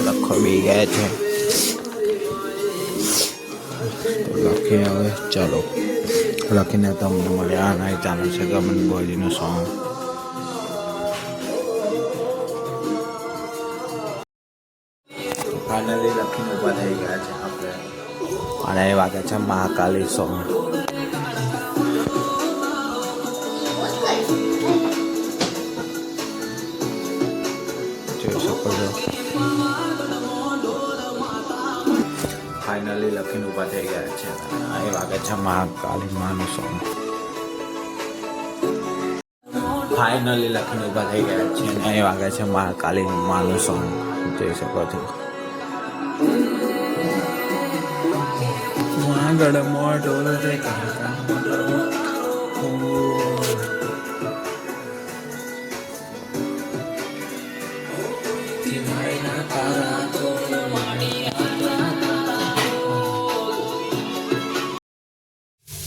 લખો બી ગયા છે તો લખી હવે ચાલો લખીને તમને મળ્યા અને ચાલુ છે ગમન બોલીનું સોંગ. ફાઇનલી લખીને ઊભા થઈ ગયા છે આપણે અને એ વાગે છે મહાકાલી સોંગ. જોઈ શકો છો ફાઇનલી લખીને ઊભા થઈ ગયા છે એ વાગે છે મહાકાલી માનું સોંગ. ફાઇનલી લખીને ઊભા થઈ ગયા છે અને એ વાગે છે મહાકાલી માનું સોંગ. જોઈ શકો છો આગળ મોટો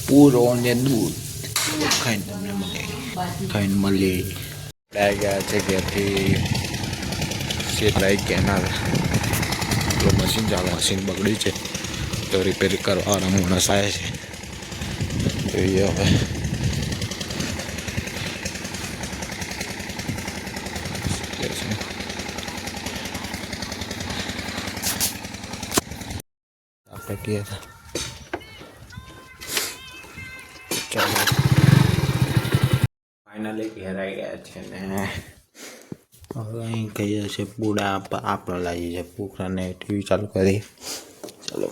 પૂરો ને દૂધ ખાઈને તમને ખાઈને મળી ગયા છે ઘેરથી શેતરાઈ કેનાલ મશીન ચાલે મશીન બગડી છે તો રિપેર કરવાના માણસ આવે છે જોઈએ હવે. આપણે ગયા ચાલો ફાઇનલી ઘેર આવી ગયા છે ને હવે અહીં કહીએ છીએ પૂડા આપણે લાવીએ છીએ પૂકરાને ટીવી ચાલુ કરી. ચાલો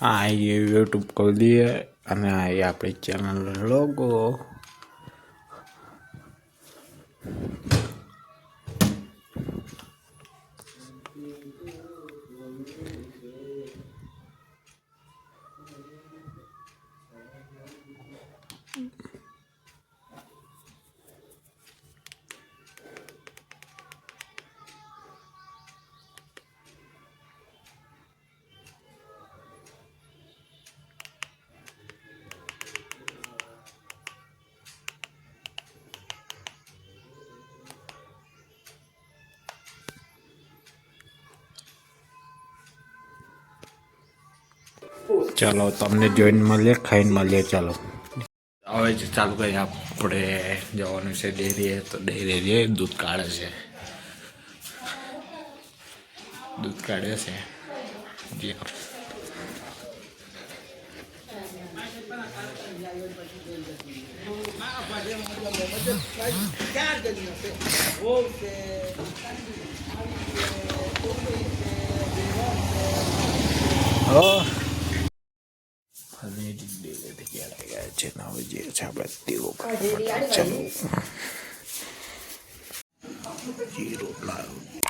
આ યુટ્યુબ કરી દઈએ અને આ આપણી ચેનલ લોગો. ચાલો તમને જોઈને મળીએ ખાઈને મળીએ. ચાલો હવે ચાલુ કરીએ આપણે જવાનું છે ડેરીએ તો ડેરી દૂધ કાઢે છે જી છે ને હવે જે છે આપણે તેઓ ચાલો જીરો લાવ